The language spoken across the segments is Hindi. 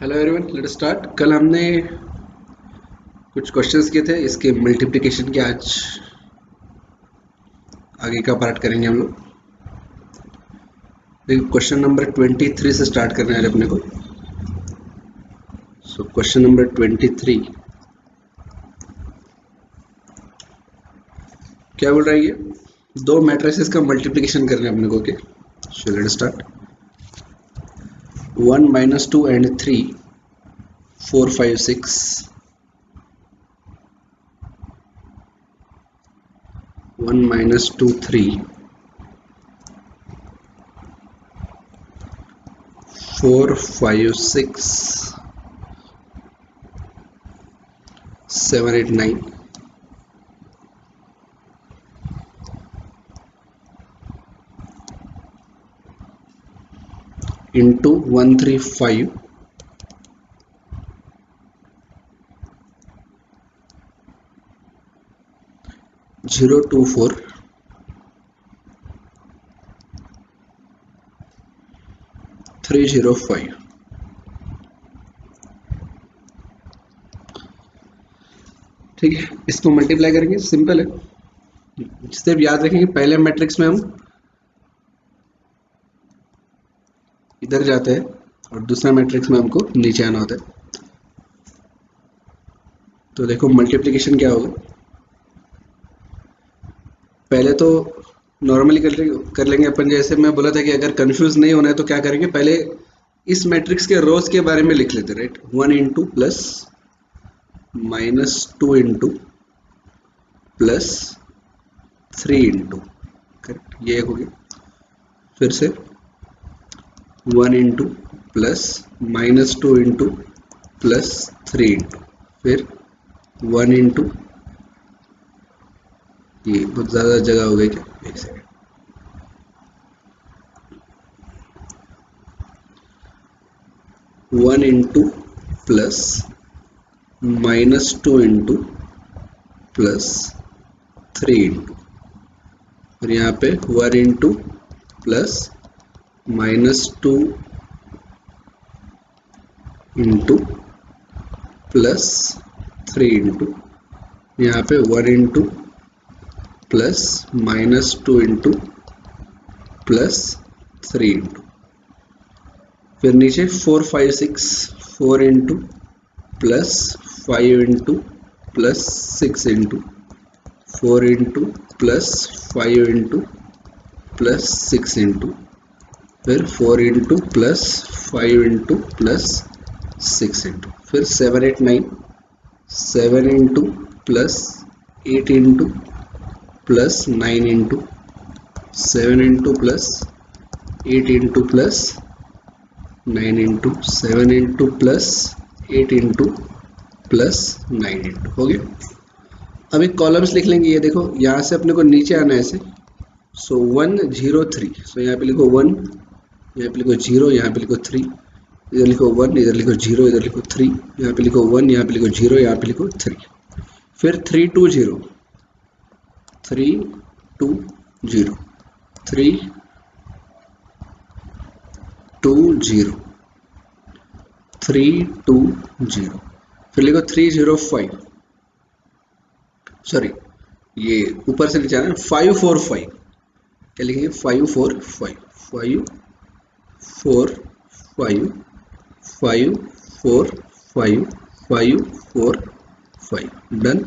Hello everyone, let start. कल हमने कुछ क्वेश्चंस किए थे इसके मल्टीप्लिकेशन के। आज आगे का पार्ट करेंगे हम लोग। देखिए, क्वेश्चन नंबर 23 से स्टार्ट करना है अपने को। सो क्वेश्चन नंबर 23 क्या बोल रहा है? ये दो मैट्रिसेस का मल्टीप्लिकेशन करना है अपने को। Okay, so let start. 1 - 2 and 3 4 5 6 1 - 2 3 4 5 6 7 8 9 into 1 3 5 0 2 4 3 0 5। ठीक है, इसको मल्टीप्लाई करेंगे। सिंपल है, सिर्फ याद रखेंगे पहले मैट्रिक्स में हम इधर जाते हैं और दूसरा मैट्रिक्स में हमको नीचे आना होता है। तो देखो मल्टीप्लिकेशन क्या होगा। पहले तो नॉर्मली कर लेंगे अपन। जैसे मैं बोला था कि अगर कंफ्यूज नहीं होना है तो क्या करेंगे, पहले इस मैट्रिक्स के रोज के बारे में लिख लेते, right. 1 into plus -2 into plus 3 into, correct, ये हो गया। फिर से 1 into plus -2 into plus 3 into, फिर 1 इंटू, ये बहुत ज़्यादा जगह हो गई क्या, एक second. 1 into plus -2 into plus 3 into, और यहाँ पे 1 into plus -2 into plus 3 into, यहाँ पे 1 into plus -2 into plus 3 into, फिर नीचे 4 5 6 4 into plus 5 into plus 6 into 4 into plus 5 into plus 6 into, फिर 4 into plus 5 into plus 6 into, फिर 7 8 9 7 into plus 8 into plus 9 into 7 into plus 8 into plus 9 into 7 into plus 8 into plus 9 into, हो गया। अभी कॉलम्स लिख लेंगे। ये देखो, यहाँ से अपने को नीचे आना है ऐसे। सो 1 0 3, सो यहाँ पे लिखो 1, यहाँ पे लिखो 0, यहाँ पे लिखो 3, इधर लिखो 1, इधर लिखो 0, इधर लिखो 3, यहाँ पे लिखो 1, यहाँ पे लिखो 0, यहाँ पे लिखो 3, फिर 3 2 0 3 2 0 3 2 0 3 2 0, फिर लिखो 3 0 5, सॉरी ये ऊपर से नीचे आना, 5 4 5, क्या लिखेंगे, 5 4 5 5 4 5 5 4 5 5 4 5, डन।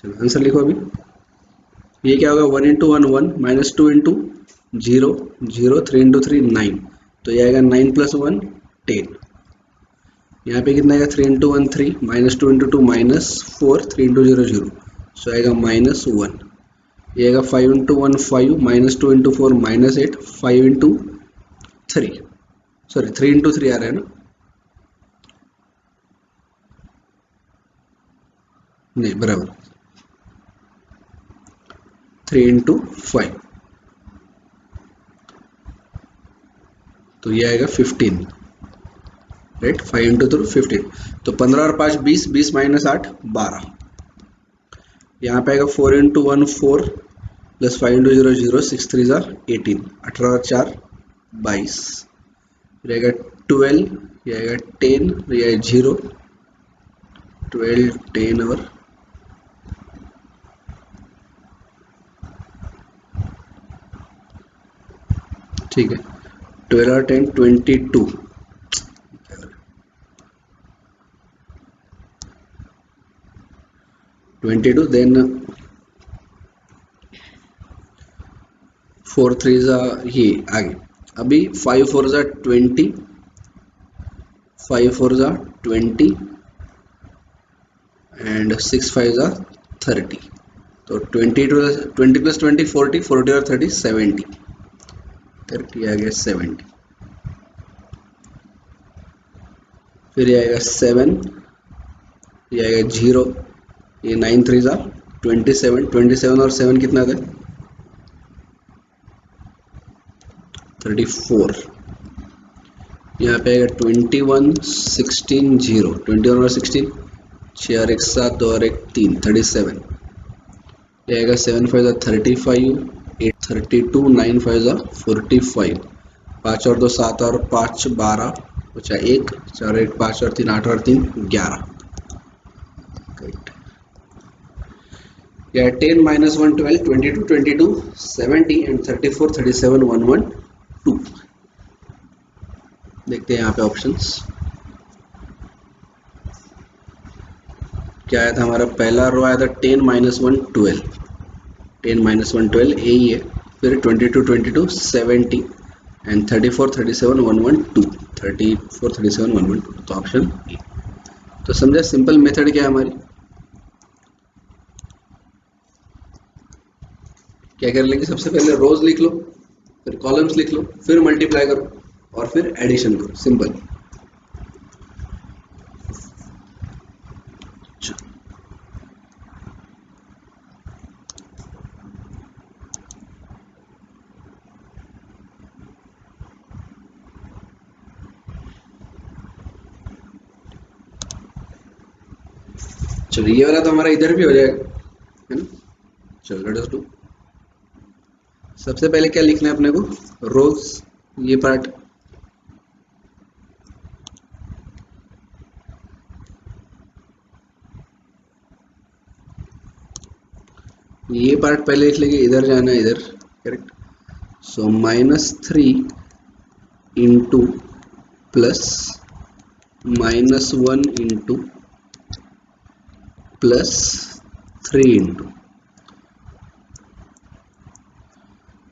चलो आंसर लिखो अभी। ये क्या होगा, 1 इंटू 1 1 -2 इंटू 0 0 3 इंटू 3 9, तो ये आएगा 9 प्लस 1 10। यहाँ पे कितना आएगा, 3 इंटू 1 3 -2 इंटू 2 -4 3 इंटू 0 0, सो आएगा -1। ये आएगा 5 into 1 5 -2 into 4 -8 5 into 3, sorry 3 into 3 आ रहा है ना, नहीं बराबर 3 इंटू 5, तो ये आएगा 15, राइट। 5 इंटू 3 15, तो 15 और 5 20 20 -8 12। यहाँ पे आएगा 4 इंटू 1 4 प्लस 5 इंटू 0 0 6 3 18, 18 और 4 22, रहेगा 12 ये आएगा 10, ये है 0, 12 10 और ठीक है 12 और 10 22, 22 देन 4 3 जा ये आगे अभी 5 4 जा 20, 5 4 जा 20 एंड 6 5 जा 30, तो 20 20 प्लस 20 40, 40 और 30 70, 30 आ गया 70, फिर ये आएगा 7, ये आएगा 0, ये 9 3 जा 27, 27 और 7 कितना था 34, यहाँ पे आएगा 21 16 0, 21 और 16 6 और 1 7 2 और 1 3 37, ये आएगा 7 5 35, 8 32 9 5 45, 5 और 2 7 और 5 12, बचा 1 4 1 5 और 3 8 और 3 11, करेक्ट। या 10 minus 1 12 22 22 70 एंड 34 37 1 1 2, देखते हैं यहाँ पे ऑप्शंस क्या आया था। हमारा पहला रो आया था 10 minus 1 12, 10 minus 1 12 ए ही है, फिर 22 22 70 एंड 34 37 1 1 2, 34 37 1 1 2, तो ऑप्शन ए। तो समझा सिंपल मेथड क्या है हमारी, क्या कर लेंगे सबसे पहले रोज लिख लो, फिर कॉलम्स लिख लो, फिर मल्टीप्लाई करो और फिर एडिशन करो, सिंपल। चलो ये वाला तो हमारा इधर भी हो जाएगा, है ना। चलो लेट अस डू। सबसे पहले क्या लिखना है अपने को, रोज, ये पार्ट, ये पार्ट पहले लिख लेंगे, इधर जाना है इधर, करेक्ट। सो -3 into plus -1 into plus 3 into,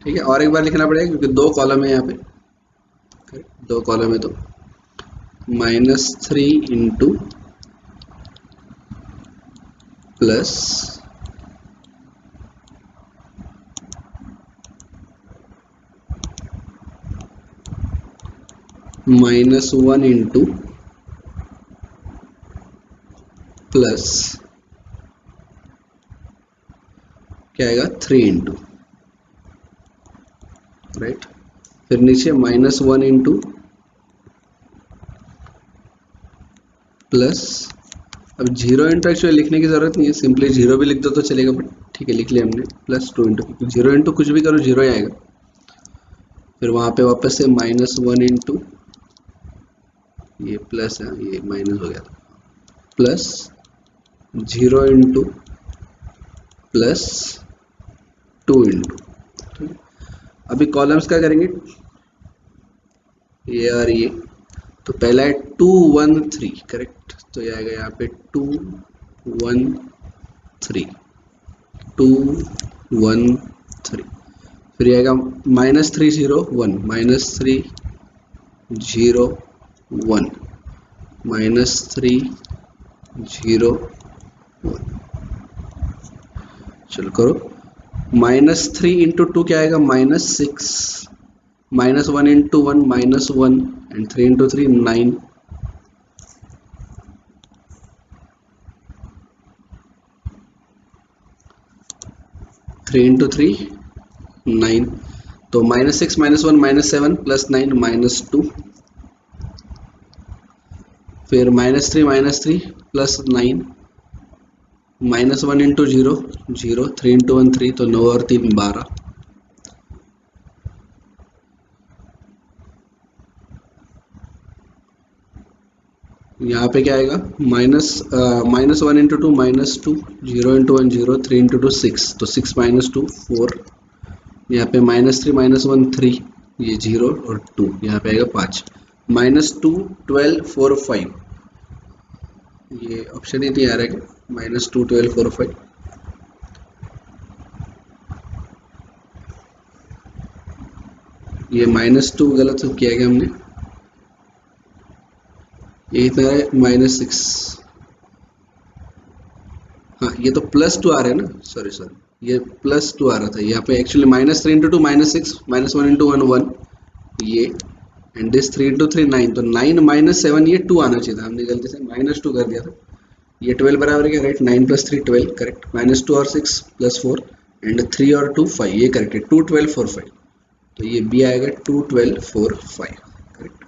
ठीक है। और एक बार लिखना पड़ेगा क्योंकि दो कॉलम है यहाँ पे, करेक्ट, दो कॉलम है तो -3 इंटू प्लस -1 इंटू प्लस क्या आएगा 3 इंटू, राइट। फिर नीचे -1 इंटू प्लस, अब 0 इंटू एक्चुअली लिखने की जरूरत नहीं है, सिंपली 0 भी लिख दो तो चलेगा, बट ठीक है लिख लिया हमने, +2 इंटू, क्योंकि 0 इंटू कुछ भी करो 0 ही आएगा। फिर वहाँ पे वापस से -1 इंटू, ये प्लस है ये माइनस हो गया था, प्लस 0 इंटू प्लस 2 इंटू, ठीक है। अभी कॉलम्स क्या करेंगे, ये और ये, तो पहला है 2 1 3, करेक्ट, तो ये आएगा यहाँ पे 2 1 3, 2 1 3, फिर ये आएगा -3 0 1, -3 0 1, -3 0 1, चलो करो। -3 इंटू 2 क्या आएगा, -6, -1 इंटू 1 -1 एंड 3 इंटू 3 9, 3 इंटू 3 9, तो -6 -1 -7 +9 -2, फिर -3 -3 +9, -1 इंटू 0 0, 3 इंटू 1 3, तो 9 और 3 12, यहाँ पे क्या आएगा, minus one into two minus two, zero into one zero, three into to six, तो सिक्स माइनस टू फोर, यहाँ पे minus three minus one three, ये जीरो और टू, यहाँ पे आएगा पाँच, minus two twelve four five, ये ऑप्शन ही नहीं आ रहा है क्या, minus two twelve four five, ये माइनस टू गलत किया गया हमने, ये इतना है माइनस सिक्स, हाँ ये तो प्लस टू आ रहा है ना, सॉरी सॉरी, ये प्लस टू आ रहा था, यहाँ पे actually minus three into two minus six, minus one into one one, ये and this three into three nine, तो नाइन माइनस सेवन, ये टू आना चाहिए था, हमने गलती से माइनस टू कर दिया था, ये ट्वेल्व बराबर क्या, right, nine plus three twelve, correct, minus two और six plus four and three और टू फाइव, ये करेक्ट है, टू ट्वेल्व फोर फाइव, तो ये बी आएगा two twelve four five, correct.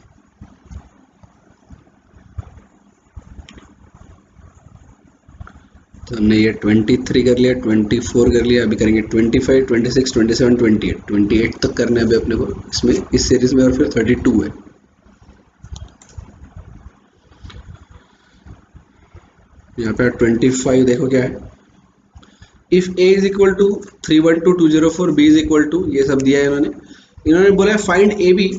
तो हमने ये 23 कर लिया, 24 कर लिया, अभी करेंगे 25 26 27 28, 28 तक करना है अभी अपने को इसमें, इस सीरीज में, और फिर 32 है। यहाँ पे 25 देखो क्या है, if a is equal to 312 204, b is equal to, ये सब दिया है इन्होंने, इन्होंने बोला है फाइंड ए बी,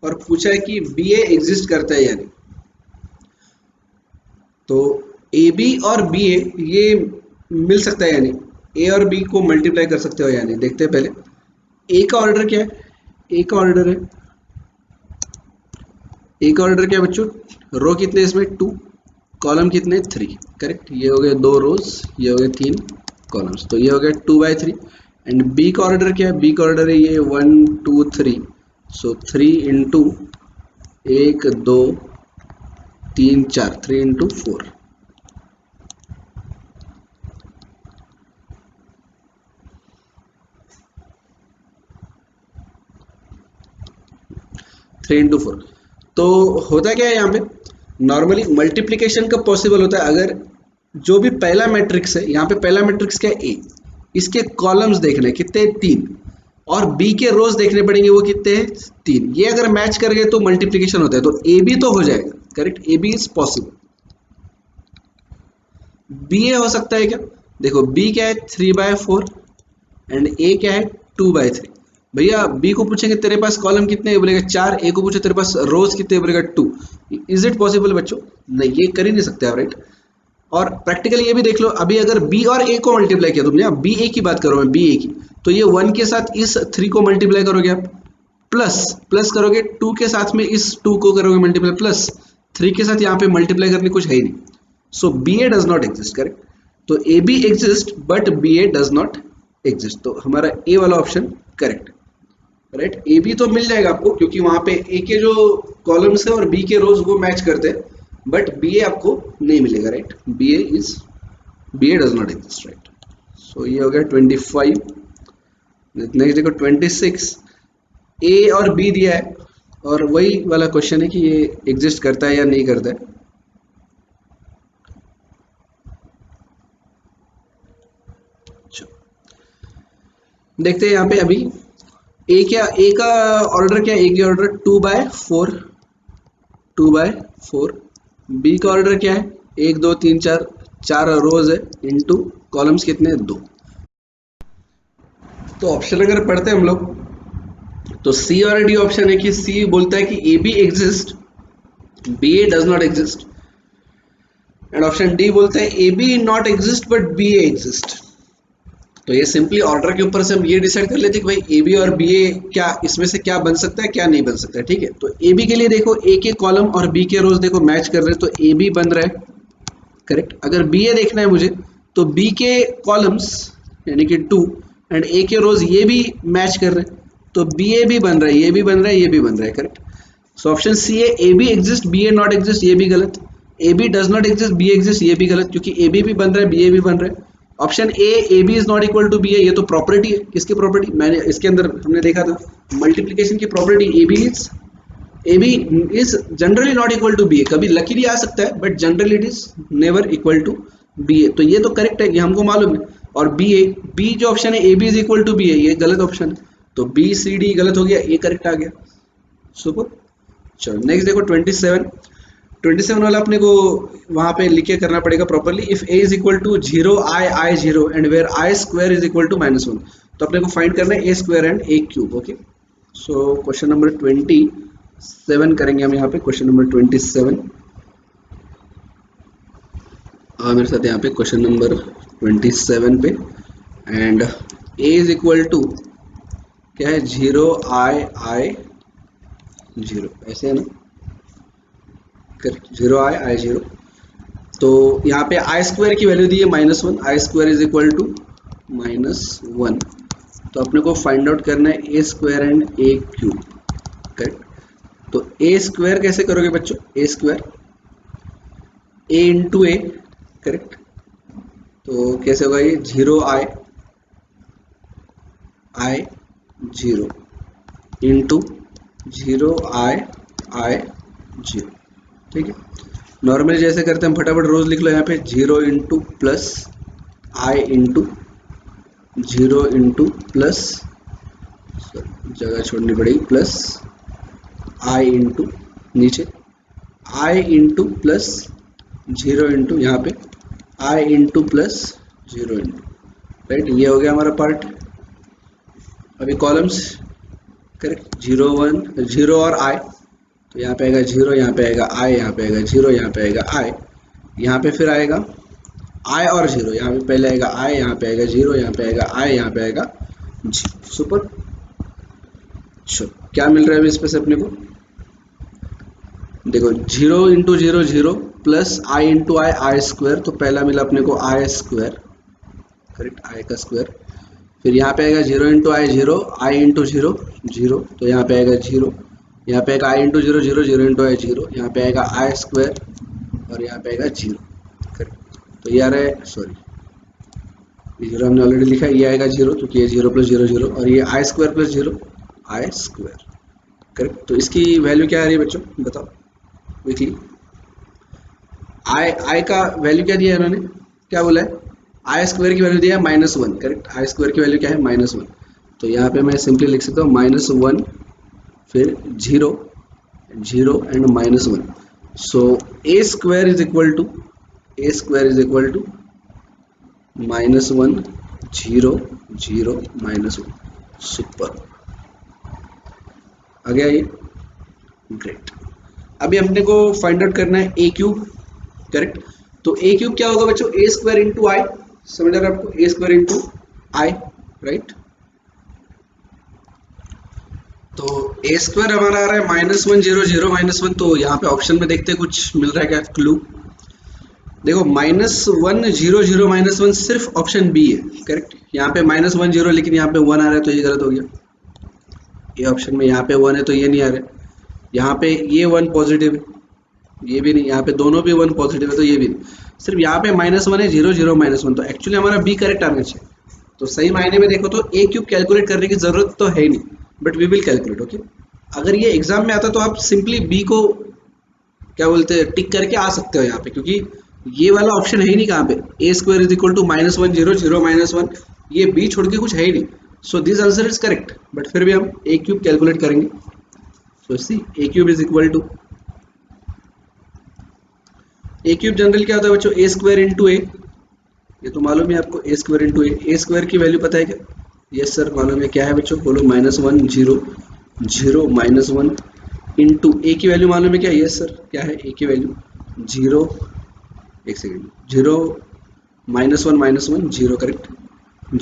और पूछा है कि बी ए एग्जिस्ट करता है या नहीं, तो ए बी और बी ए ये मिल सकता है या नहीं, ए और बी को मल्टीप्लाई कर सकते हो या नहीं, देखते हैं पहले। ए का ऑर्डर क्या है, ए का ऑर्डर है, ए का ऑर्डर क्या है बच्चों, रो कितने इसमें टू, कॉलम कितने थ्री, करेक्ट, ये हो गए दो रोज, ये हो गए तीन कॉलम्स, तो ये हो गया two by three, and B का ऑर्डर क्या है, बी का ऑर्डर है ये one two three, so three into एक दो तीन चार, three into four, three into four, तो होता क्या है यहाँ पे, नॉर्मली मल्टीप्लीकेशन कब पॉसिबल होता है, अगर जो भी पहला मैट्रिक्स है, यहाँ पे पहला मैट्रिक्स क्या है ए, इसके कॉलम्स देखने कितने, तीन, और बी के रोज देखने पड़ेंगे, वो कितने हैं, तीन, ये अगर मैच कर गए तो मल्टीप्लीकेशन होता है, तो ए बी तो हो जाएगा, correct, A B is possible. B A हो सकता है क्या, देखो बी क्या है three by four, and A क्या है टू बाय थ्री, भैया बी को पूछेंगे तेरे पास कॉलम कितने, ये बोलेगा चार, ए को पूछे तेरे पास रोज कितने, ये बोलेगा टू, इज इट पॉसिबल बच्चों, नहीं, ये कर ही नहीं सकते आप, राइट। और प्रैक्टिकली ये भी देख लो, अभी अगर बी और ए को मल्टीप्लाई किया तुमने, बी ए की बात करो, मैं बी ए की, तो ये वन के साथ इस थ्री को मल्टीप्लाई करोगे आप, प्लस प्लस करोगे टू के साथ में इस टू को करोगे मल्टीप्लाई, प्लस थ्री के साथ यहाँ पे मल्टीप्लाई करने कुछ है ही नहीं, so B A does not exist, correct, तो A B exist but B A does not exist, तो हमारा ए वाला option correct, right, A B तो मिल जाएगा आपको, क्योंकि वहां पे ए के जो कॉलम्स है और बी के रोज वो मैच करते हैं, बट बी ए आपको नहीं मिलेगा, right, B A is, B A does not exist, right. So ये हो गया 25, नेक्स्ट देखो 26, ए और बी दिया है, और वही वाला क्वेश्चन है कि ये एग्जिस्ट करता है या नहीं करता है, देखते हैं यहाँ पे अभी, ए क्या, ए का ऑर्डर क्या है, ए की order two by four, two by four, B का ऑर्डर क्या है, एक दो तीन चार, चार रोज है, इनटू कॉलम्स कितने हैं, दो, तो ऑप्शन अगर पढ़ते हैं हम लोग, तो सी और डी ऑप्शन है कि सी बोलता है कि A B exist, B A does not exist, and option D बोलता है A B not exist but B A exist. तो ये सिंपली ऑर्डर के ऊपर से हम ये डिसाइड कर लेते हैं कि भाई ए बी और बी ए क्या इसमें से क्या बन सकता है, क्या नहीं बन सकता है, ठीक है, तो ए बी के लिए देखो, ए के कॉलम और बी के रोज देखो मैच कर रहे हैं, तो ए बी बन रहा है, करेक्ट, अगर बी ए देखना है मुझे, तो बी के कॉलम्स यानी कि टू, एंड ए के रोज ये भी मैच कर रहे हैं, तो बी ए भी बन रहा है, ये भी बन रहा है, ये भी बन रहा है, करेक्ट, सो ऑप्शन सी है, A B exist B A not exist, ये भी गलत, A B does not exist B exist, ये भी गलत, क्योंकि ए बी भी बन रहा है, बी ए भी बन रहा है, option A B is not equal to B A, ये तो प्रॉपर्टी है, किसकी प्रॉपर्टी, मैंने इसके अंदर हमने देखा था मल्टीप्लीकेशन की property, A B is generally not equal to B A, कभी लकीली आ सकता है but generally it is never equal to B A, तो ये तो करेक्ट है, ये हमको मालूम है, और बी ए, बी जो ऑप्शन है A B is equal to B A, ये गलत ऑप्शन है, तो बी सी डी गलत हो गया, ये करेक्ट आ गया, सुपर। चलो नेक्स्ट देखो 27, 27 वाला अपने को वहां पे लिख के करना पड़ेगा properly. If a is equal to 0 i 0 and where i square is equal to -1, तो अपने को फाइंड करना है a square and a cube. Okay, so question number 27 करेंगे हम यहाँ पे। क्वेश्चन नंबर 27 मेरे साथ यहाँ पे क्वेश्चन नंबर 27 पे, and a is equal to क्या है, 0 i 0, ऐसे है ना, करेक्ट, 0 i 0। तो यहाँ पे आई स्क्वायर की वैल्यू दी है -1, I square is equal to -1। तो अपने को फाइंड आउट करना है A square and A cube. Correct, तो ए स्क्वायर कैसे करोगे बच्चों, A square A into A. Correct, तो कैसे होगा ये, 0 आई 0 इंटू 0 आई 0। ठीक है, नॉर्मली जैसे करते हैं हम, फटाफट रोज लिख लो यहाँ पे, 0 इंटू प्लस आई इंटू 0 इंटू प्लस, जगह छोड़नी पड़ेगी, प्लस आई इंटू नीचे आई इंटू प्लस 0 इंटू यहाँ पे आई इंटू प्लस 0 इंटू। राइट, ये हो गया हमारा पार्ट। अभी कॉलम्स, करेक्ट, 0 1 0 और आई, तो यहाँ पे आएगा 0, यहाँ पे आएगा आई, यहाँ पे आएगा 0, यहाँ पे आएगा आई, यहाँ पे फिर आएगा आई और 0, यहाँ पे पहले आएगा आई, यहाँ पे आएगा 0, यहाँ पे आएगा आई, यहाँ पे आएगा जी। सुपर, चलो क्या मिल रहा है अभी इसमें से अपने को, देखो 0 इंटू 0 0 प्लस आई इंटू आई आई स्क्वायर, तो पहला मिला अपने को आई स्क्वायर। करेक्ट, आई का स्क्वायर। फिर यहाँ पे आएगा 0 इंटू आई 0, आई इंटू 0 0, तो यहाँ पे आएगा 0, यहाँ पे आएगा आई इंटू 0 0, 0 इंटू आई 0, यहाँ पे आएगा आई स्क्वायर और यहाँ पे आएगा 0। करेक्ट, तो ये आ रहा है, सॉरी ये 0 हमने ऑलरेडी लिखा है, ये आएगा 0 क्योंकि ये 0 प्लस 0 0, और ये आई स्क्वायर प्लस 0 आई स्क्वायर। करेक्ट, तो इसकी वैल्यू क्या आ रही है बच्चों, बताओ क्विकली। आई का वैल्यू क्या दिया है इन्होंने, क्या बोला है, आई स्क्वायर की वैल्यू दिया है -1। करेक्ट, आई स्क्वायर की वैल्यू क्या है, -1। तो यहाँ पे मैं सिंपली लिख सकता हूँ -1, फिर 0 0 and -1। So A square is equal to, A square is equal to -1 0 0 -1। Super, आ गया ये, ग्रेट। अभी हमने को फाइंड आउट करना है ए क्यूब। करेक्ट, तो ए क्यूब क्या होगा बच्चों, ए स्क्वायर इंटू आई, समझ रहे आपको, ए स्क्वायर इंटू आई। राइट, तो ए स्क्वायर हमारा आ रहा है -1 0 0 -1, तो यहाँ पे ऑप्शन में देखते हैं कुछ मिल रहा है क्या क्लू। देखो -1 0 0 -1 सिर्फ ऑप्शन बी है। करेक्ट, यहाँ पे -1 0 लेकिन यहाँ पे 1 आ रहा है, तो ये गलत हो गया। ये ऑप्शन में यहाँ पे 1 है तो ये नहीं आ रहा है, यहाँ पे ये 1 पॉजिटिव है, ये भी नहीं, यहाँ पे दोनों भी 1 पॉजिटिव है तो ये भी नहीं, सिर्फ यहाँ पे -1 है, 0 0 -1, तो एक्चुअली हमारा बी करेक्ट आना चाहिए। तो सही मायने में देखो तो ए क्यूब कैलकुलेट करने की जरूरत तो है ही नहीं, but we will calculate. Okay, अगर ये एग्जाम में आता तो आप सिंपली बी को क्या बोलते हैं टिक करके आ सकते हो यहाँ पे, क्योंकि ये वाला ऑप्शन है ही नहीं कहाँ पे, ए स्क्वायर इज इक्वल टू -1 0 0 -1, ये बी छोड़ के कुछ है ही नहीं। So this answer is correct, but फिर भी हम ए क्यूब कैलकुलेट करेंगे। So see A cube is equal to, A cube general क्या होता है बच्चों, ए स्क्वायर इंटू ए, ये तो मालूम है आपको, ए स्क्वायर इंटू ए स्क्वायर की वैल्यू पता है क्या, यस सर मालूम है, क्या है बच्चों, बोलो, -1 0 0 -1 इंटू ए की वैल्यू मालूम है क्या, यस सर क्या है ए की वैल्यू, 0, एक सेकेंड, 0 -1 0। करेक्ट,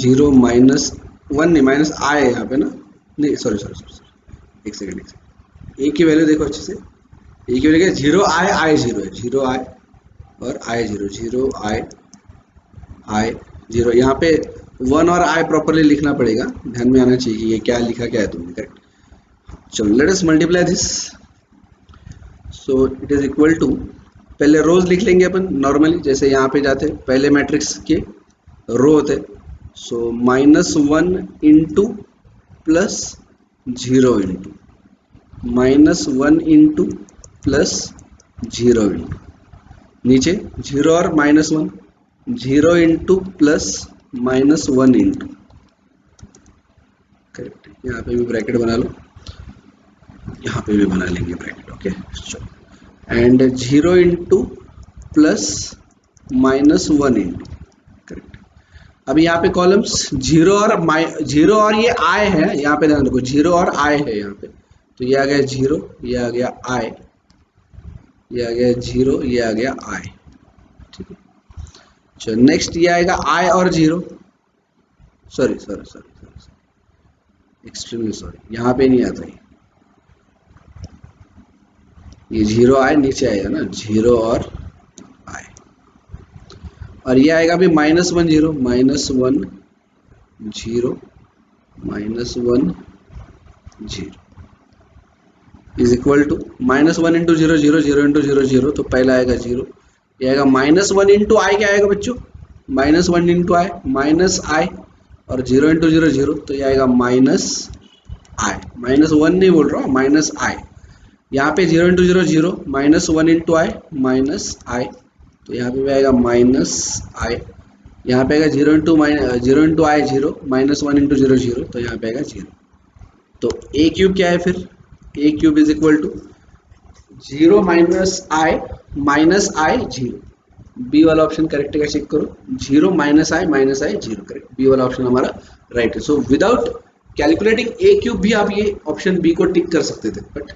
0 -1 नहीं, माइनस आई है यहाँ पे ना, नहीं सॉरी सॉरी सॉरी, एक सेकेंड एक सेकेंड, ए की वैल्यू देखो अच्छे से, ए की वैल्यू क्या है, 0 आई 0 है, 0 आई और आई 0 0 आई 0, यहाँ पे 1 और आई प्रॉपरली लिखना पड़ेगा, ध्यान में आना चाहिए कि ये क्या लिखा, क्या है तुमने। करेक्ट, चलो let us multiply this. So it is equal to, पहले रोज लिख लेंगे अपन नॉर्मली, जैसे यहाँ पे जाते पहले मैट्रिक्स के रो होते, सो -1 into plus 0 into, -1 into plus 0 into, नीचे 0 और -1, 0 इंटू प्लस -1 इंटू। करेक्ट, यहाँ पे भी ब्रैकेट बना लो, यहाँ पे भी बना लेंगे ब्रैकेट। ओके, चलो and 0 into plus minus 1 into, correct. अभी यहाँ पे कॉलम्स जीरो और ये आई है, यहाँ पे ध्यान रखो जीरो और आई है यहाँ पे, तो ये आ गया जीरो, ये आ गया आई, ये आ गया जीरो, ये आ गया आई, ठीक है। चलो नेक्स्ट ये आएगा आई और zero, sorry sorry sorry sorry, extremely sorry, यहाँ पे नहीं आता ये जीरो आए नीचे आएगा ना, जीरो और आए, और ये आएगा अभी minus 1 zero, minus 1 zero, minus 1 zero is equal to minus 1 into zero zero, zero into zero zero, तो पहला आएगा जीरो, ये आएगा माइनस 1 इंटू आई, क्या आएगा बच्चों, माइनस 1 इंटू आई, माइनस आई, और जीरो इंटू जीरो जीरो, तो ये आएगा माइनस आई, माइनस 1 नहीं बोल रहा हूँ, माइनस आई। यहाँ पे zero into zero zero, minus 1 into I, minus I, तो यहाँ पे भी आएगा माइनस आई, यहाँ पे आएगा zero into I zero, minus 1 into zero zero, तो यहाँ पे आएगा जीरो। तो ए क्यूब क्या है फिर, A cube is equal to zero minus I zero, B वाला ऑप्शन करेक्ट है, चेक करो, zero minus I zero, correct, B वाला ऑप्शन हमारा राइट है। So without calculating A cube भी आप ये ऑप्शन बी को टिक कर सकते थे, बट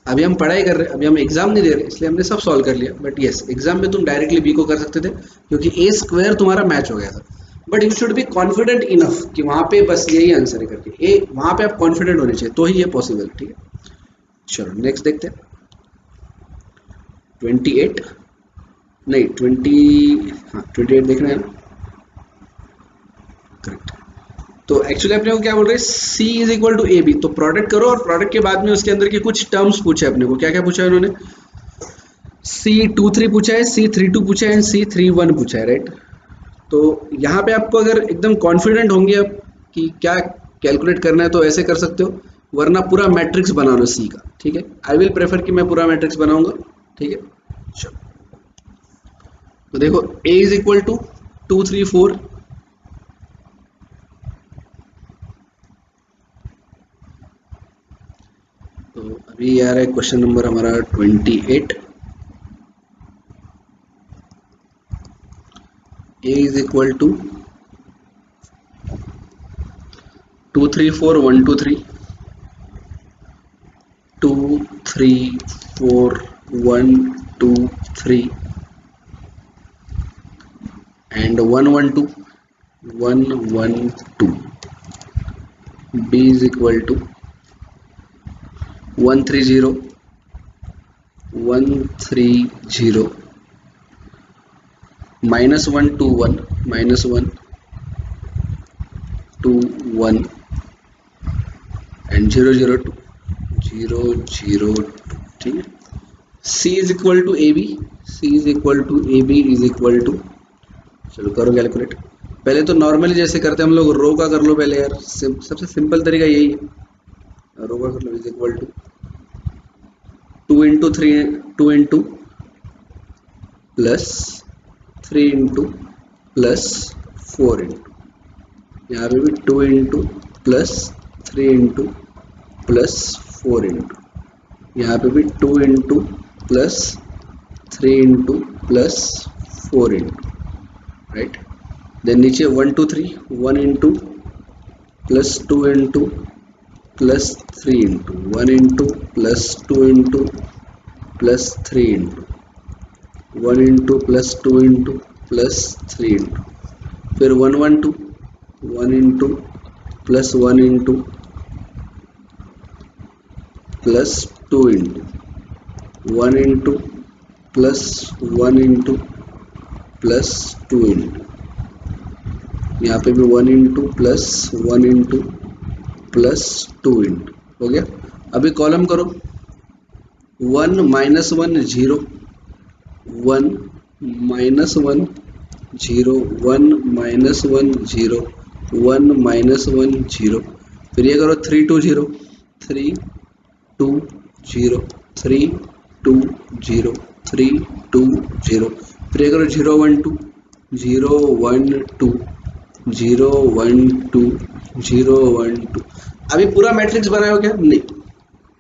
अभी हम पढ़ाई कर रहे हैं, अभी हम एग्जाम नहीं दे रहे, इसलिए हमने सब सॉल्व कर लिया। बट यस, एग्जाम में तुम डायरेक्टली बी को कर सकते थे, क्योंकि ए स्क्वायर तुम्हारा मैच हो गया था। But you should be confident enough कि वहां पे बस यही आंसर है करके, ए वहां पे आप कॉन्फिडेंट होने चाहिए, तो ही ये पॉसिबल है, ठीक है। चलो नेक्स्ट देखते हैं, 28 नहीं 20, हाँ 28 देखना है ना, करेक्ट। तो एक्चुअली अपने को क्या बोल रहे हैं, C is equal to A B, तो प्रोडक्ट करो, और प्रोडक्ट के बाद में उसके अंदर के कुछ टर्म्स पूछे अपने को, क्या क्या पूछा है उन्होंने, C23 पूछा है, C32 पूछा है, C31 पूछा है, राइट। तो यहाँ पे आपको अगर एकदम कॉन्फिडेंट होंगे आप कि क्या कैलकुलेट करना है, तो ऐसे कर सकते हो, वरना पूरा मैट्रिक्स बना लो सी का, ठीक है। आई विल प्रेफर कि मैं पूरा मैट्रिक्स बनाऊंगा, ठीक है। चलो तो देखो A इज इक्वल टू 2 3 4, तो अभी आ रहा है क्वेश्चन नंबर हमारा 28। A is equal to 2 3 4 1 2 3, 2 3 4 1 2 3 and 1 1 2, 1 1 2, B is equal to 1 3 0, 1 3 0, -1 2 1, -1 2 1 and 0 0 2, 0 0 2, ठीक है। C is equal to AB, C is equal to AB is equal to, चलो करो कैलकुलेट, पहले तो नॉर्मली जैसे करते हैं हम लोग, रो का कर लो पहले यार, सबसे सिंपल तरीका यही है, रो का कर लो, is equal to 2 into 3, 2 into plus 3 into plus 4 into, यहाँ पे भी 2 into plus 3 into plus 4 into, यहाँ पे भी 2 into plus 3 into plus 4 into, right. Then नीचे 1 2 3, 1 into plus 2 into plus 3 into, 1 into plus 2 into plus 3 into, 1 into plus 2 into plus 3 into, फिर 1 1 2, 1 into plus 1 into plus 2 into, 1 into plus 1 into plus 2 into, यहाँ पे भी 1 into plus 1 into plus 2 into, हो गया। अभी कॉलम करो, 1 -1 0, 1 -1 0, 1 -1 0, 1 -1 0, फिर ये करो 3 2 0, 3 2 0, 3 2 0, 3 2 0, फिर ये करो 0 1 2, 0 1 2, 0 1 2, 0 1 2। अभी पूरा मैट्रिक्स बनाया हो क्या, नहीं,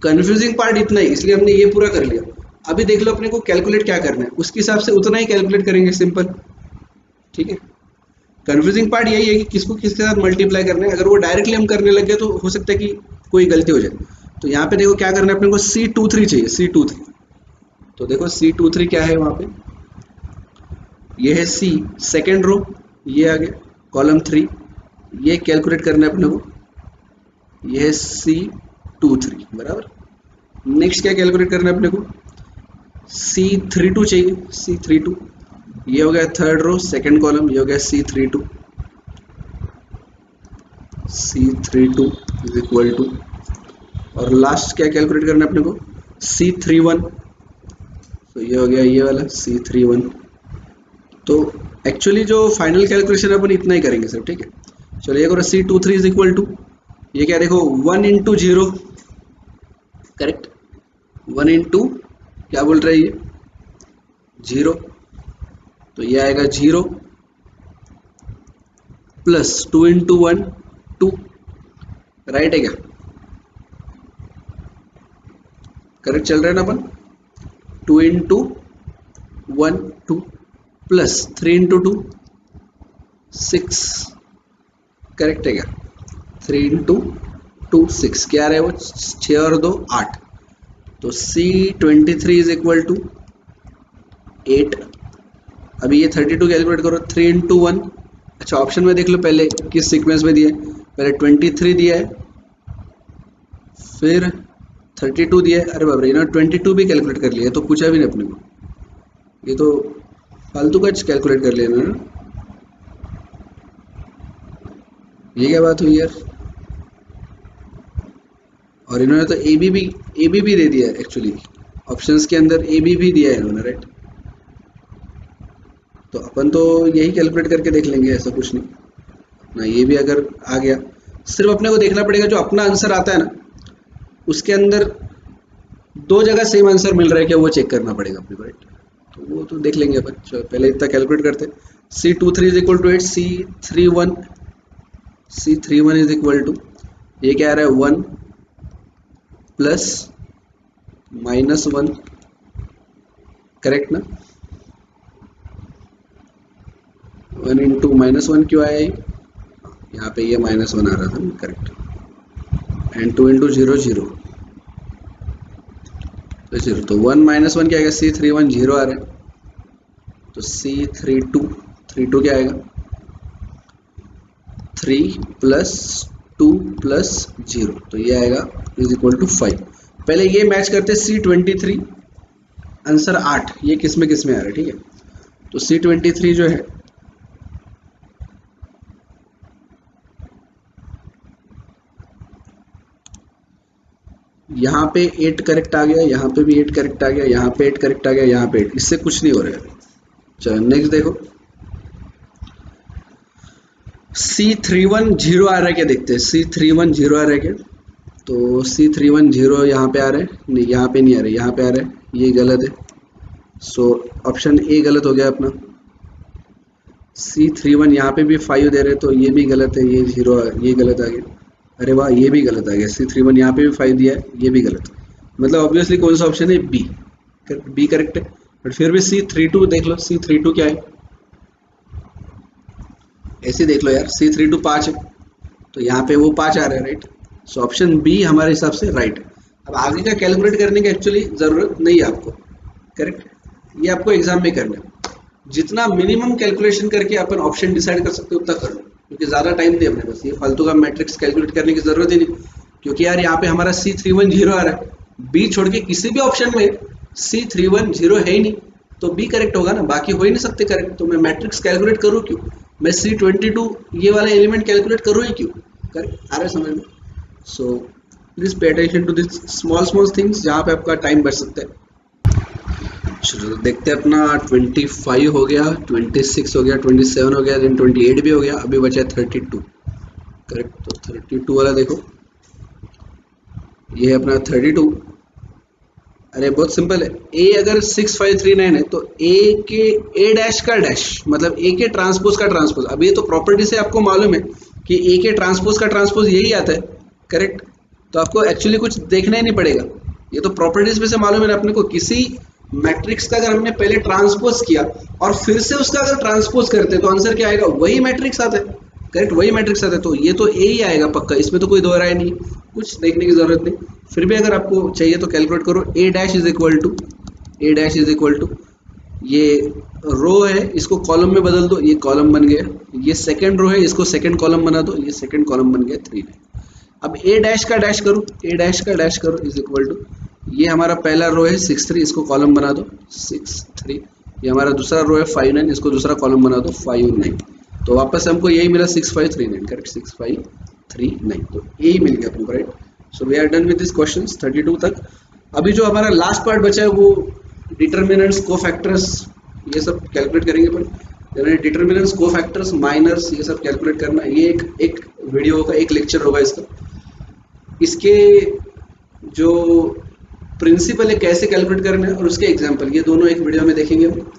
कंफ्यूजिंग पार्ट इतना ही, इसलिए हमने ये पूरा कर लिया। अभी देख लो अपने को कैलकुलेट क्या करना है, उसके हिसाब से उतना ही कैलकुलेट करेंगे, सिंपल। ठीक है, कंफ्यूजिंग पार्ट यही है कि किसको किसके साथ मल्टीप्लाई करना है। अगर वो डायरेक्टली हम करने लग गए तो हो सकता है कि कोई गलती हो जाए। तो यहाँ पे देखो क्या करना है अपने को, C23 चाहिए, C23। तो देखो C23 क्या है वहाँ पे, ये है C, सेकेंड रो, ये आ गया कॉलम 3, ये कैलकुलेट करना है अपने को, ये है C23 बराबर। नेक्स्ट क्या कैलकुलेट करना है अपने को, C32 चाहिए, C32, ये हो गया थर्ड रो सेकेंड कॉलम, ये हो गया C32, C32 is equal to, और लास्ट क्या कैलकुलेट करना है अपने को, C31, तो ये हो गया ये वाला C31। तो एक्चुअली जो फाइनल कैलकुलेशन है अपन इतना ही करेंगे सर, ठीक है। चलो ये करो, C23 इज इक्वल टू, ये क्या देखो 1 इंटू जीरो, करेक्ट, 1 इंटू क्या बोल रहा है ये, जीरो, तो ये आएगा zero, plus 2 into one, 2, right है क्या, करेक्ट चल रहा है ना अपन, 2 into one, 2, plus 3 into two, 6, correct है क्या, 3 इंटू टू, 6, क्या आ रहा है वो, 6 और 2 8, तो C23 इज इक्वल टू 8। अभी ये 32 कैलकुलेट करो, 3 इंटू वन, अच्छा ऑप्शन में देख लो पहले किस सीक्वेंस में दिया है, पहले 23 दिया है, फिर 32 दिया है, अरे बाप रे, इन्होंने 22 भी कैलकुलेट कर लिया है, तो पूछा भी नहीं अपने को, ये तो फालतू का कैलकुलेट कर लिया ना, ये क्या बात हुई यार। और इन्होंने तो ए बी भी दे दिया है एक्चुअली, ऑप्शंस के अंदर ए बी भी दिया है इन्होंने, राइट। तो अपन तो यही कैलकुलेट करके देख लेंगे, ऐसा कुछ नहीं ना, ये भी अगर आ गया, सिर्फ अपने को देखना पड़ेगा जो अपना आंसर आता है ना, उसके अंदर दो जगह सेम आंसर मिल रहा है क्या, वो चेक करना पड़ेगा अपने को, राइट। तो वो तो देख लेंगे अपन, चलो पहले इतना कैलकुलेट करते, C23 is equal to 8, C31 is equal to, ये क्या आ रहा है 1 प्लस -1, करेक्ट ना, 1 इंटू -1 क्यों आया ये, यहाँ पे ये -1 आ रहा था ना, correct, and 2 into zero zero, तो जीरो, तो 1 -1 क्या आएगा, C31 जीरो आ रहा है, तो C32 क्या आएगा, 3 प्लस 2 प्लस जीरो, तो ये आएगा इज इक्वल टू 5। पहले ये मैच करते C23 आंसर 8, ये किस में आ रहा है, ठीक है। तो C23 जो है, यहाँ पे 8 करेक्ट आ गया, यहाँ पे भी 8 करेक्ट आ गया, यहाँ पे 8 करेक्ट आ गया, यहाँ पे 8, इससे कुछ नहीं हो रहा है। चलो नेक्स्ट देखो, C31 जीरो आ रहा है क्या, देखते हैं C31 जीरो आ रहा है क्या, तो C31 जीरो यहाँ पे आ रहा है, नहीं यहाँ पे नहीं आ रहा है, यहाँ पे आ रहा है, ये गलत है, सो ऑप्शन ए गलत हो गया अपना। C31 यहाँ पे भी 5 दे रहे हैं, तो ये भी गलत है, ये जीरो, ये गलत आ गया, अरे वाह ये भी गलत आ गया, C31 यहाँ पे भी 5 दिया है, ये भी गलत है, मतलब ऑब्वियसली कौन सा ऑप्शन है, बी, बी करेक्ट है। बट फिर भी C32 देख लो, C32 क्या है, ऐसे देख लो यार, C32 5 है, तो यहाँ पे वो 5 आ रहा है, राइट। सो ऑप्शन बी हमारे हिसाब से राइट है। अब आगे का कैलकुलेट करने की एक्चुअली ज़रूरत नहीं है आपको, करेक्ट, ये आपको एग्जाम में करना है, जितना मिनिमम कैलकुलेशन करके अपन ऑप्शन डिसाइड कर सकते हो उतना कर लो, क्योंकि ज़्यादा टाइम नहीं अपने पास, ये फालतू का मैट्रिक्स कैलकुलेट करने की ज़रूरत ही नहीं, क्योंकि यार यहाँ पे हमारा C31 जीरो आ रहा है, बी छोड़ के किसी भी ऑप्शन में C31 जीरो है ही नहीं, तो बी करेक्ट होगा ना, बाकी हो ही नहीं सकते करेक्ट, तो मैं मैट्रिक्स कैलकुलेट करूँ क्यों, मैं C22 ये वाला एलिमेंट कैलकुलेट करूँ ही क्यों, करेक्ट आ रहा है समझ में। So please pay attention to this small small things जहाँ पे आपका टाइम बच सकता है। चलो तो देखते हैं, अपना 25 हो गया, 26 हो गया, 27 हो गया, देन 28 भी हो गया, अभी बचा है 32, करेक्ट। तो 32 वाला देखो, ये है अपना 32, अरे बहुत सिंपल है, ए अगर 6539 है तो ए के ए डैश का डैश मतलब ए के ट्रांसपोज का ट्रांसपोज, अब ये तो प्रॉपर्टी से आपको मालूम है कि ए के ट्रांसपोज का ट्रांसपोज यही आता है, करेक्ट। तो आपको एक्चुअली कुछ देखना ही नहीं पड़ेगा, ये तो प्रॉपर्टीज में से मालूम है ना अपने को, किसी मैट्रिक्स का अगर हमने पहले ट्रांसपोज किया और फिर से उसका अगर ट्रांसपोज करते तो आंसर क्या आएगा, वही मैट्रिक्स आता है, करेक्ट, वही मैट्रिक्स आता है। तो ये तो ए ही आएगा पक्का, इसमें तो कोई दो राय नहीं, कुछ देखने की जरूरत नहीं। फिर भी अगर आपको चाहिए तो कैलकुलेट करो, A dash is equal to, A dash is equal to, ये रो है इसको कॉलम में बदल दो, ये कॉलम बन गया। ये सेकंड रो है इसको सेकंड कॉलम बना दो, ये सेकंड कॉलम बन गया 3। अब ए डैश का डैश करो, ए डैश का डैश करो इज इक्वल टू, ये हमारा पहला रो है 6 3, इसको कॉलम बना दो 6 3। ये हमारा दूसरा रो है 5 9, इसको दूसरा कॉलम बना दो 5 9। तो वापस हमको यही मिला 6 5 3 9, करेक्ट, 6 5 3 9, तो यही मिल गया अपने को, right. So we are done with this questions 32 तक। अभी जो हमारा लास्ट पार्ट बचा है वो डिटर्मिनेंट्स, कोफैक्टर्स, ये सब कैलकुलेट करेंगे अपन। डिटर्मिनेंट्स, कोफैक्टर्स, माइनर्स, ये सब कैलकुलेट करना, ये एक वीडियो होगा, एक लेक्चर होगा इसका। इसके जो प्रिंसिपल है कैसे कैलकुलेट करना है और उसके एग्जांपल, ये दोनों एक वीडियो में देखेंगे हम।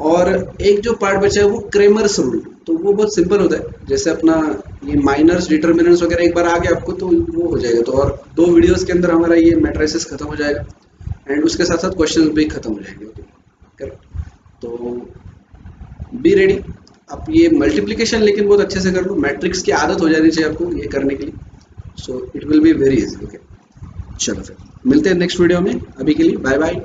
और एक जो पार्ट बचा है वो क्रेमर्स रूल, तो वो बहुत सिंपल होता है, जैसे अपना ये माइनर्स, डिटर्मिनेंट्स वगैरह एक बार आ गया आपको तो वो हो जाएगा। तो और 2 वीडियोस के अंदर हमारा ये मैट्रिसेस खत्म हो जाएगा एंड उसके साथ साथ क्वेश्चंस भी खत्म हो जाएंगे, ओके, करेक्ट। तो बी रेडी। आप ये मल्टीप्लिकेशन लेकिन बहुत अच्छे से कर लो, मैट्रिक्स की आदत हो जानी चाहिए आपको ये करने के लिए। So it will be very easy, okay. चलो फिर मिलते हैं नेक्स्ट वीडियो में, अभी के लिए बाय बाय।